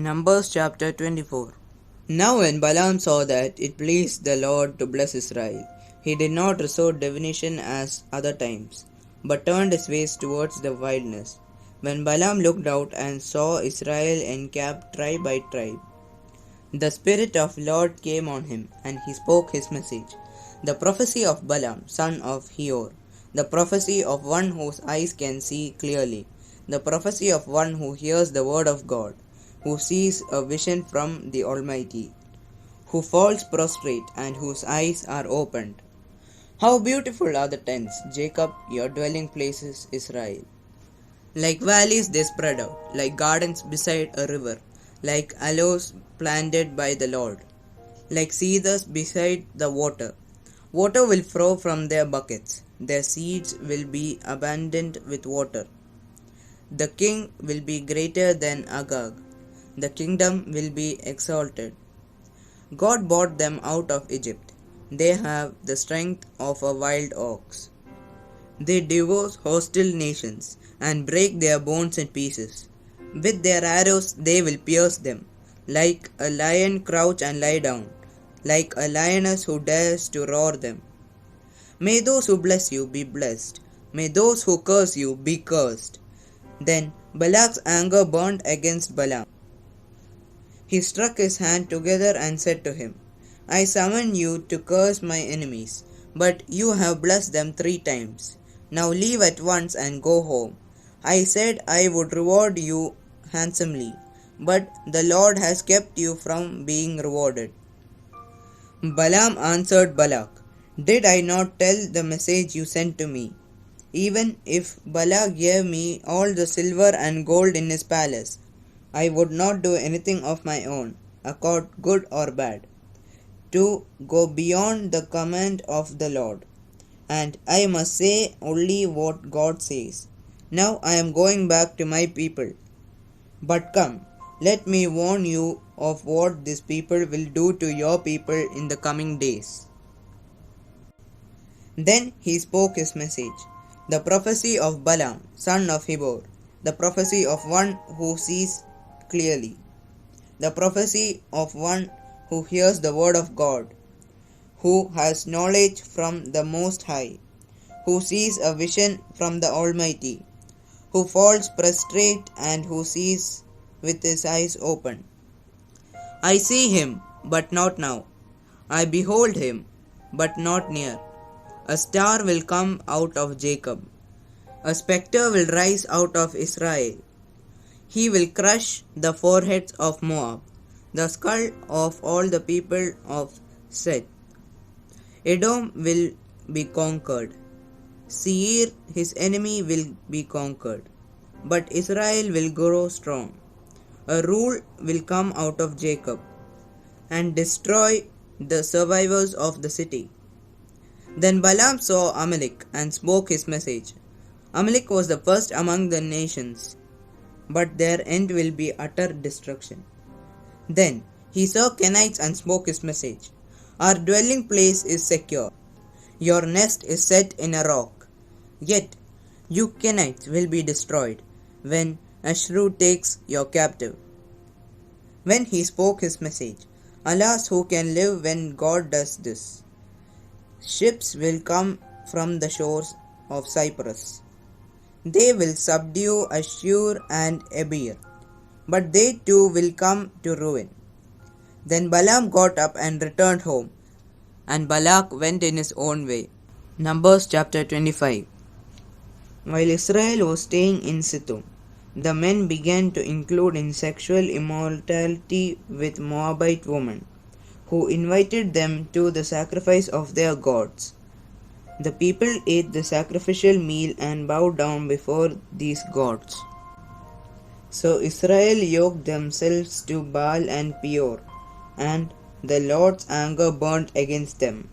Numbers chapter 24. Now when Balaam saw that it pleased the Lord to bless Israel, he did not resort divination as other times, but turned his face towards the wilderness. When Balaam looked out and saw Israel encamped tribe by tribe, the Spirit of Lord came on him, and he spoke his message. The prophecy of Balaam, son of Heor, the prophecy of one whose eyes can see clearly, the prophecy of one who hears the word of God, who sees a vision from the Almighty, who falls prostrate and whose eyes are opened. How beautiful are the tents, Jacob, your dwelling places, Israel. Like valleys they spread out, like gardens beside a river, like aloes planted by the Lord, like cedars beside the water. Water will flow from their buckets, their seeds will be abundant with water. The king will be greater than Agag, the kingdom will be exalted. God brought them out of Egypt. They have the strength of a wild ox. They devour hostile nations and break their bones in pieces. With their arrows they will pierce them. Like a lion crouch and lie down, like a lioness who dares to roar them. May those who bless you be blessed. May those who curse you be cursed. Then Balak's anger burned against Balaam. He struck his hand together and said to him, I summon you to curse my enemies, but you have blessed them 3 times. Now leave at once and go home. I said I would reward you handsomely, but the Lord has kept you from being rewarded. Balaam answered Balak, Did I not tell the message you sent to me? Even if Balak gave me all the silver and gold in his palace, I would not do anything of my own, accord good or bad, to go beyond the command of the Lord. And I must say only what God says. Now I am going back to my people. But come, let me warn you of what this people will do to your people in the coming days. Then he spoke his message, the prophecy of Balaam, son of Heber, the prophecy of one who sees clearly, the prophecy of one who hears the word of God, who has knowledge from the Most High, who sees a vision from the Almighty, who falls prostrate and who sees with his eyes open. I see him, but not now. I behold him, but not near. A star will come out of Jacob. A spectre will rise out of Israel. He will crush the foreheads of Moab, the skull of all the people of Seth. Edom will be conquered. Seir, his enemy, will be conquered. But Israel will grow strong. A rule will come out of Jacob and destroy the survivors of the city. Then Balaam saw Amalek and spoke his message. Amalek was the first among the nations, but their end will be utter destruction. Then he saw Kenites and spoke his message. Our dwelling place is secure. Your nest is set in a rock. Yet you Kenites will be destroyed when Ashuru takes your captive. When he spoke his message, alas, who can live when God does this? Ships will come from the shores of Cyprus. They will subdue Ashur and Eber, but they too will come to ruin. Then Balaam got up and returned home, and Balak went in his own way. Numbers chapter 25. While Israel was staying in Sittim, the men began to include in sexual immorality with Moabite women, who invited them to the sacrifice of their gods. The people ate the sacrificial meal and bowed down before these gods. So Israel yoked themselves to Baal and Peor, and the Lord's anger burned against them.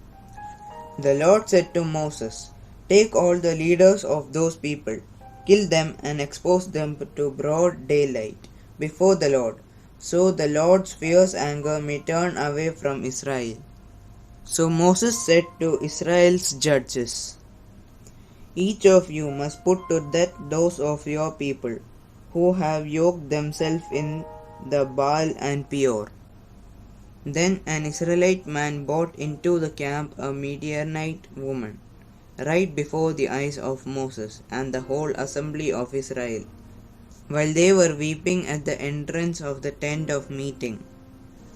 The Lord said to Moses, Take all the leaders of those people, kill them and expose them to broad daylight before the Lord, so the Lord's fierce anger may turn away from Israel. So Moses said to Israel's judges, Each of you must put to death those of your people who have yoked themselves in the Baal and Peor. Then an Israelite man brought into the camp a Midianite woman, right before the eyes of Moses and the whole assembly of Israel, while they were weeping at the entrance of the tent of meeting.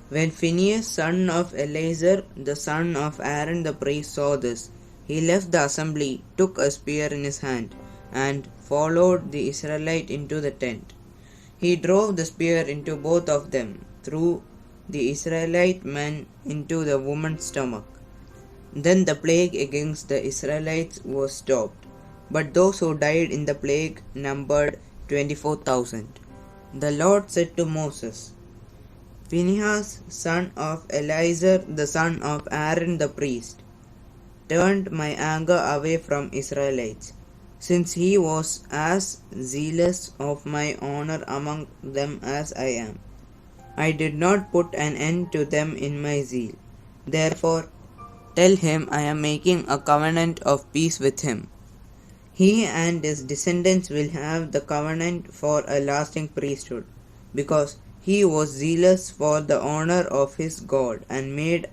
When Phinehas, son of Eleazar, the son of Aaron the priest, saw this, he left the assembly, took a spear in his hand, and followed the Israelite into the tent. He drove the spear into both of them, through the Israelite men into the woman's stomach. Then the plague against the Israelites was stopped, but those who died in the plague numbered 24,000. The Lord said to Moses, Phinehas, son of Eleazar, the son of Aaron the priest, turned my anger away from Israelites, since he was as zealous of my honor among them as I am. I did not put an end to them in my zeal. Therefore, tell him I am making a covenant of peace with him. He and his descendants will have the covenant for a lasting priesthood, because he was zealous for the honor of his God and made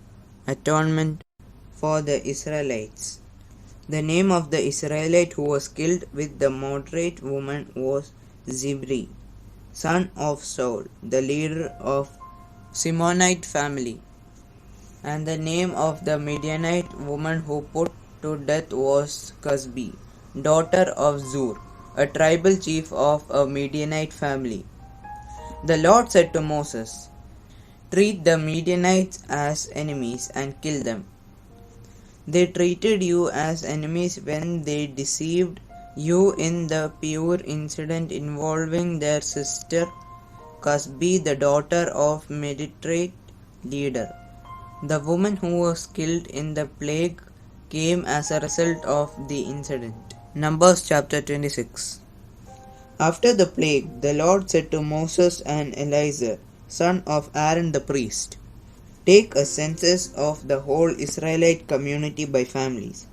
atonement for the Israelites. The name of the Israelite who was killed with the moderate woman was Zibri, son of Saul, the leader of Simonite family. And the name of the Midianite woman who put to death was Cusbi, daughter of Zur, a tribal chief of a Midianite family. The Lord said to Moses, treat the Midianites as enemies and kill them. They treated you as enemies when they deceived you in the Peor incident involving their sister Cusbi, the daughter of Midianite leader. The woman who was killed in the plague came as a result of the incident. Numbers chapter 26. After the plague, the Lord said to Moses and Eleazar, son of Aaron the priest, take a census of the whole Israelite community by families.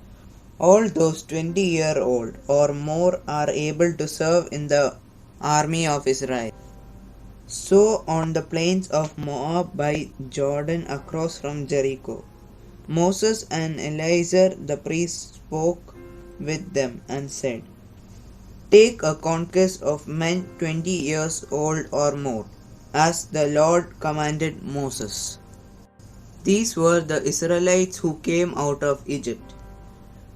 All those 20-year-old or more are able to serve in the army of Israel. So on the plains of Moab by Jordan across from Jericho, Moses and Eleazar the priest spoke with them and said, take a conquest of men 20 years old or more, as the Lord commanded Moses. These were the Israelites who came out of Egypt.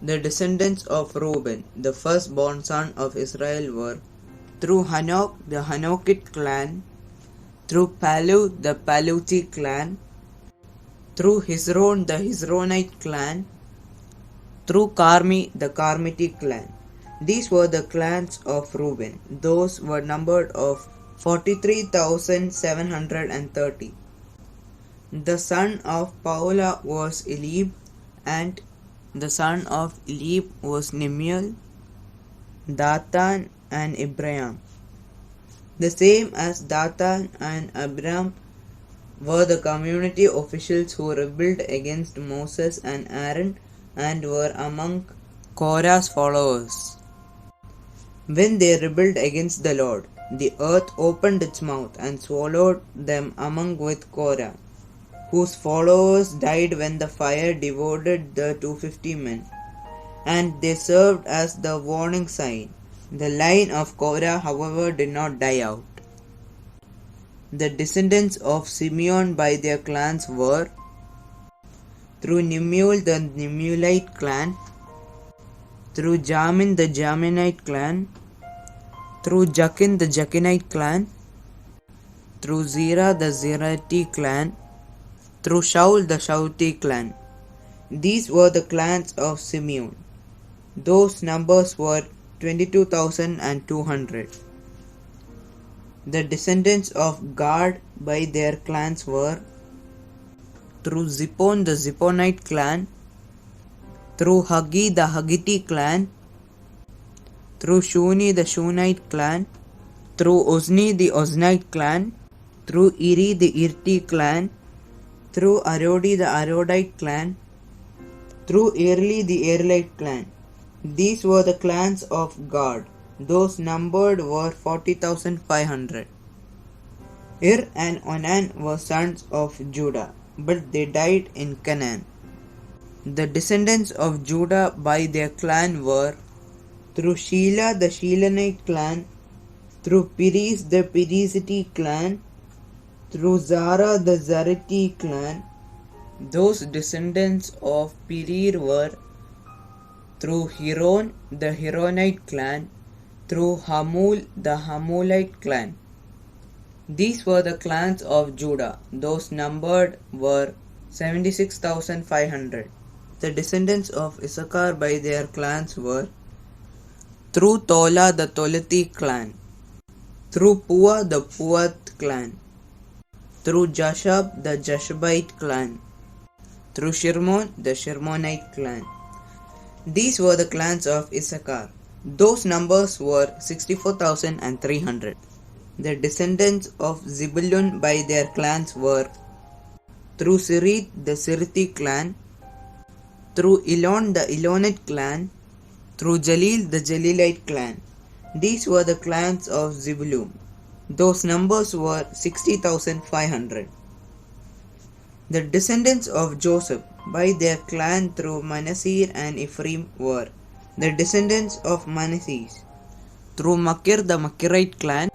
The descendants of Reuben, the firstborn son of Israel, were through Hanok, the Hanokite clan, through Palu, the Paluti clan, through Hezron, the Hezronite clan, through Carmi, the Carmite clan. These were the clans of Reuben. Those were numbered of 43,730. The son of Paula was Eliab, and the son of Eliab was Nemuel, Dathan, and Abiram. The same as Dathan and Abiram were the community officials who rebelled against Moses and Aaron and were among Korah's followers. When they rebelled against the Lord, the earth opened its mouth and swallowed them among with Korah, whose followers died when the fire devoured the 250 men, and they served as the warning sign. The line of Korah, however, did not die out. The descendants of Simeon by their clans were through Nemuel the Nemuelite clan, through Jamin the Jaminite clan, through Jachin the Jachinite clan, through Zerah the Zerahite clan, through Shaul the Shaulite clan. These were the clans of Simeon. Those numbers were 22,200. The descendants of Gad by their clans were through Zippon the Zipponite clan, through Haggi the Haggite clan, through Shuni the Shunite clan, through Ozni the Oznite clan, through Iri the Irti clan, through Arodi the Arodite clan, through Erli the Erlite clan. These were the clans of Gad. Those numbered were 40,500. Ir and Onan were sons of Judah, but they died in Canaan. The descendants of Judah by their clan were through Shelah the Shelanite clan, through Perez the Perezite clan, through Zara the Zarite clan. Those descendants of Perir were through Hiron the Hironite clan, through Hamul the Hamulite clan. These were the clans of Judah. Those numbered were 76,500. The descendants of Issachar by their clans were through Tola the Tolati clan, through Pua the Puath clan, through Jashab the Jashabite clan, through Shirmon the Shirmonite clan. These were the clans of Issachar. Those numbers were 64,300. The descendants of Zebulun by their clans were through Sirith the Siriti clan, through Elon the Elonite clan, through Jalil the Jalilite clan. These were the clans of Zebulun. Those numbers were 60,500. The descendants of Joseph by their clan through Manasseh and Ephraim were the descendants of Manasseh through Makir the Makirite clan,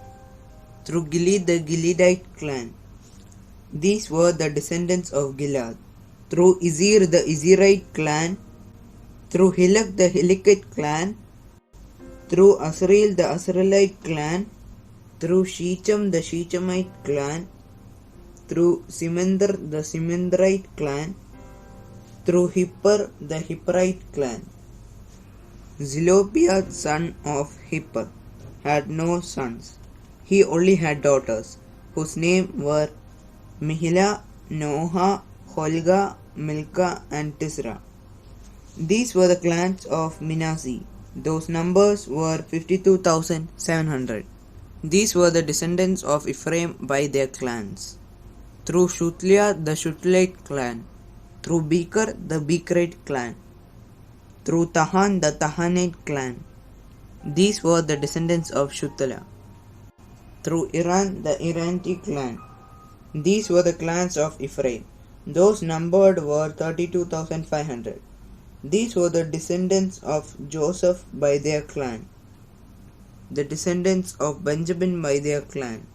through Gilead the Gileadite clan. These were the descendants of Gilead through Izir the Izirite clan, through Hilak the Hilikite clan, through Asriel the Asrielite clan, through Shechem the Shechemite clan, through Simandr the Simandrite clan, through Hipper the Hipperite clan. Zelophehad son of Hipper had no sons. He only had daughters, whose names were Mihila, Noha, Holga, Milcah, and Tisra. These were the clans of Manasseh. Those numbers were 52,700. These were the descendants of Ephraim by their clans. Through Shutliah the Shutlite clan, through Becher the Becherite clan, through Tahan the Tahanite clan. These were the descendants of Shutliah. Through Iran the Iranite clan. These were the clans of Ephraim. Those numbered were 32,500. These were the descendants of Joseph by their clan. The descendants of Benjamin by their clan.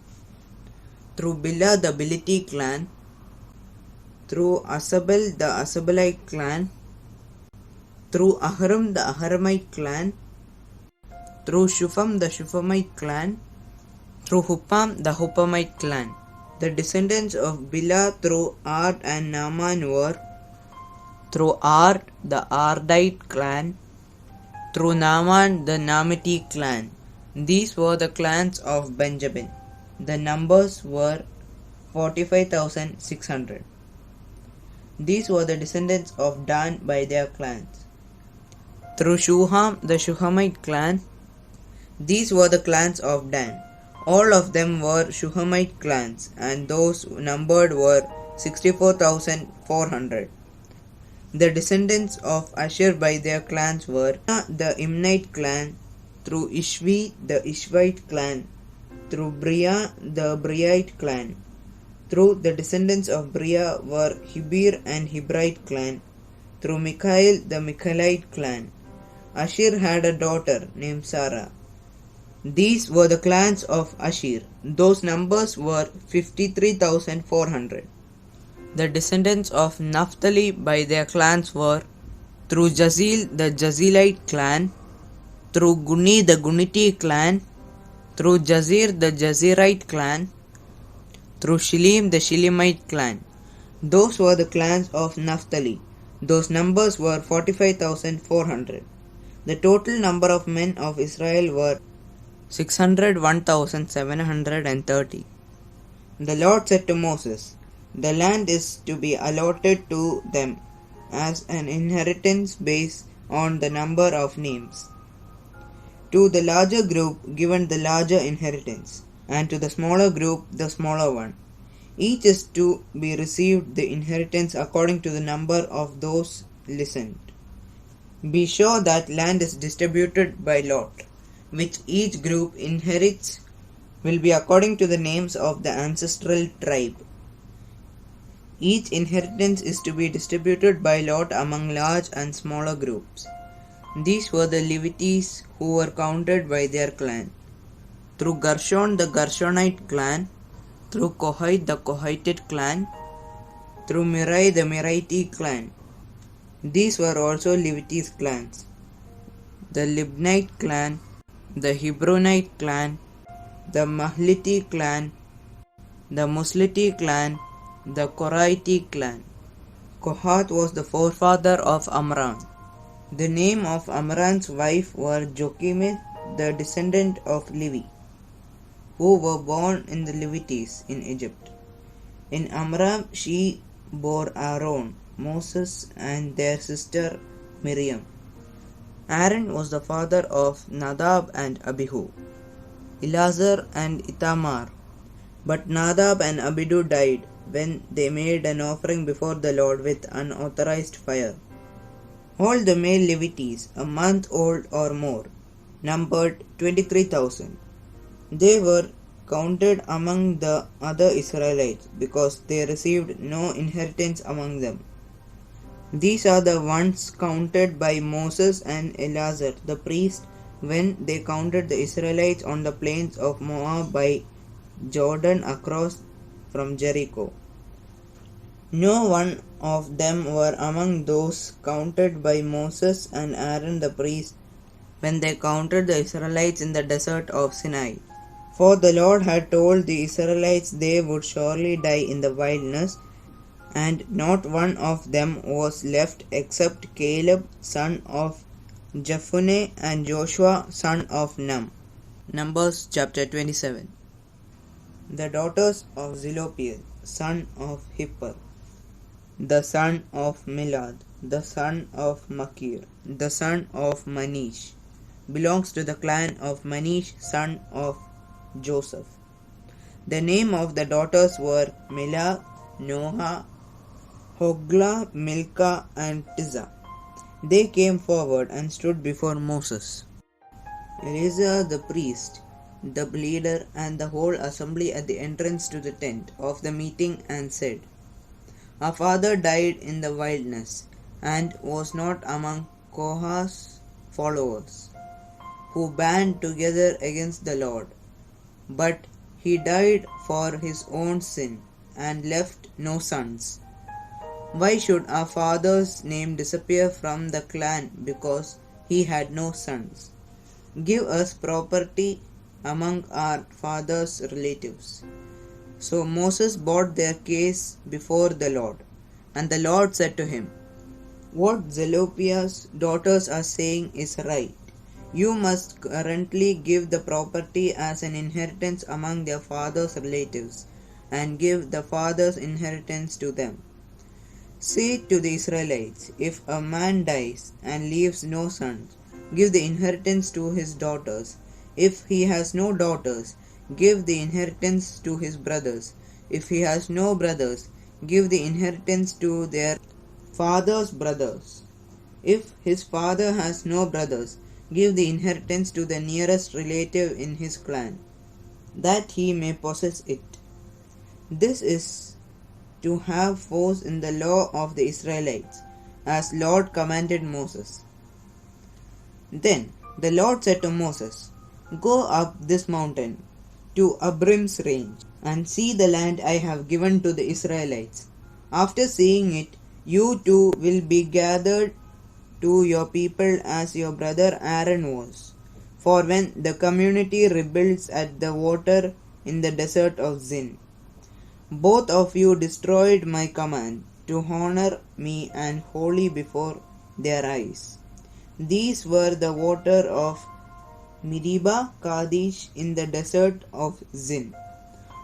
Through Bilhah the Biliti clan, through Asabel the Asabelite clan, through Aharam the Aharamite clan, through Shufam the Shufamite clan, through Huppam the Huppamite clan. The descendants of Bilhah through Ard and Naaman were through Ard the Ardite clan, through Naaman the Naamite clan. These were the clans of Benjamin. The numbers were 45,600. These were the descendants of Dan by their clans. Through Shuham the Shuhamite clan. These were the clans of Dan. All of them were Shuhamite clans, and those numbered were 64,400. The descendants of Asher by their clans were the Imnite clan, through Ishvi the Ishvite clan, through Bria the Briite clan. Through the descendants of Bria were Hebir and Hebrite clan, through Michael the Michaelite clan. Asher had a daughter named Sarah. These were the clans of Asher. Those numbers were 53,400. The descendants of Naphtali by their clans were through Jazeel the Jazilite clan, through Guni the Guniti clan, through Jazir the Jazirite clan, through Shilim the Shilimite clan. Those were the clans of Naphtali. Those numbers were 45,400. The total number of men of Israel were 601,730. The Lord said to Moses, "The land is to be allotted to them as an inheritance based on the number of names. To the larger group given the larger inheritance, and to the smaller group the smaller one. Each is to be received the inheritance according to the number of those listened. Be sure that land is distributed by lot, which each group inherits will be according to the names of the ancestral tribe. Each inheritance is to be distributed by lot among large and smaller groups. These were the Levites who were counted by their clan. Through Gershon the Gershonite clan, through Kohite the Kohitite clan, through Merari the Merarite clan. These were also Levites clans. The Libnite clan, the Hebronite clan, the Mahliti clan, the Musliti clan, the Korite clan. Kohath was the forefather of Amram. The name of Amram's wife was Jochebed, the descendant of Levi, who were born in the Levites in Egypt. In Amram she bore Aaron, Moses, and their sister Miriam. Aaron was the father of Nadab and Abihu, Eleazar and Ithamar. But Nadab and Abihu died when they made an offering before the Lord with unauthorized fire. All the male Levites, a month old or more, numbered 23,000. They were counted among the other Israelites because they received no inheritance among them. These are the ones counted by Moses and Eleazar the priest when they counted the Israelites on the plains of Moab by Jordan across from Jericho. No one of them were among those counted by Moses and Aaron the priest when they counted the Israelites in the desert of Sinai. For the Lord had told the Israelites they would surely die in the wilderness, and not one of them was left except Caleb son of Jephunneh and Joshua son of Nun. Numbers chapter 27. The daughters of Zelophehad son of Hipper, the son of Milad, the son of Machir, the son of Manish, belongs to the clan of Manish son of Joseph. The name of the daughters were Milah, Noah, Hoglah, Milcah, and Tirzah. They came forward and stood before Moses. Eleazar the priest, the leader, and the whole assembly at the entrance to the tent of the meeting, and said, Our father died in the wilderness, and was not among Korah's followers, who band together against the Lord. But he died for his own sin, and left no sons. Why should our father's name disappear from the clan because he had no sons? Give us property among our father's relatives. So Moses brought their case before the Lord. And the Lord said to him, What Zelophehad's daughters are saying is right. You must currently give the property as an inheritance among their father's relatives, and give the father's inheritance to them. Say to the Israelites, if a man dies and leaves no sons, give the inheritance to his daughters. If he has no daughters, give the inheritance to his brothers. If he has no brothers, give the inheritance to their father's brothers. If his father has no brothers, give the inheritance to the nearest relative in his clan, that he may possess it. This is to have force in the law of the Israelites, as Lord commanded Moses. Then the Lord said to Moses, Go up this mountain to Abrim's range, and see the land I have given to the Israelites. After seeing it, you too will be gathered to your people as your brother Aaron was. For when the community rebels at the water in the desert of Zin, both of you destroyed my command to honor me and holy before their eyes. These were the water of Meribah Kadesh in the desert of Zin.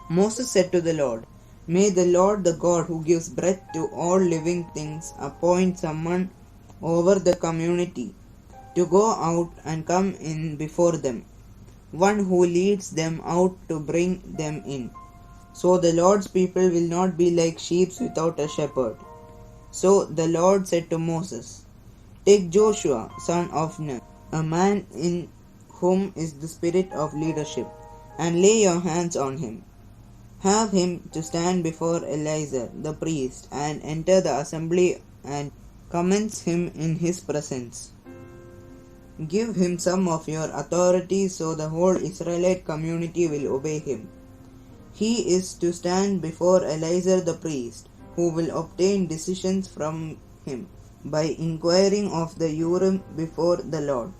Moses said to the Lord, May the Lord, the God who gives breath to all living things, appoint someone over the community to go out and come in before them, one who leads them out to bring them in. So the Lord's people will not be like sheep without a shepherd. So the Lord said to Moses, Take Joshua, son of Nun, a man in whom is the spirit of leadership, and lay your hands on him. Have him to stand before Eleazar the priest, and enter the assembly, and commence him in his presence. Give him some of your authority, so the whole Israelite community will obey him. He is to stand before Eleazar the priest, who will obtain decisions from him by inquiring of the Urim before the Lord.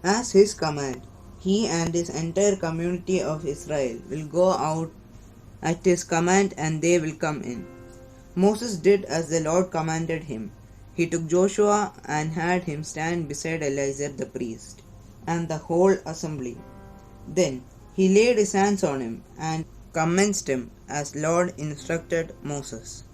As his command, he and his entire community of Israel will go out at his command, and they will come in. Moses did as the Lord commanded him. He took Joshua and had him stand beside Eleazar the priest and the whole assembly. Then he laid his hands on him and commenced him as Lord instructed Moses.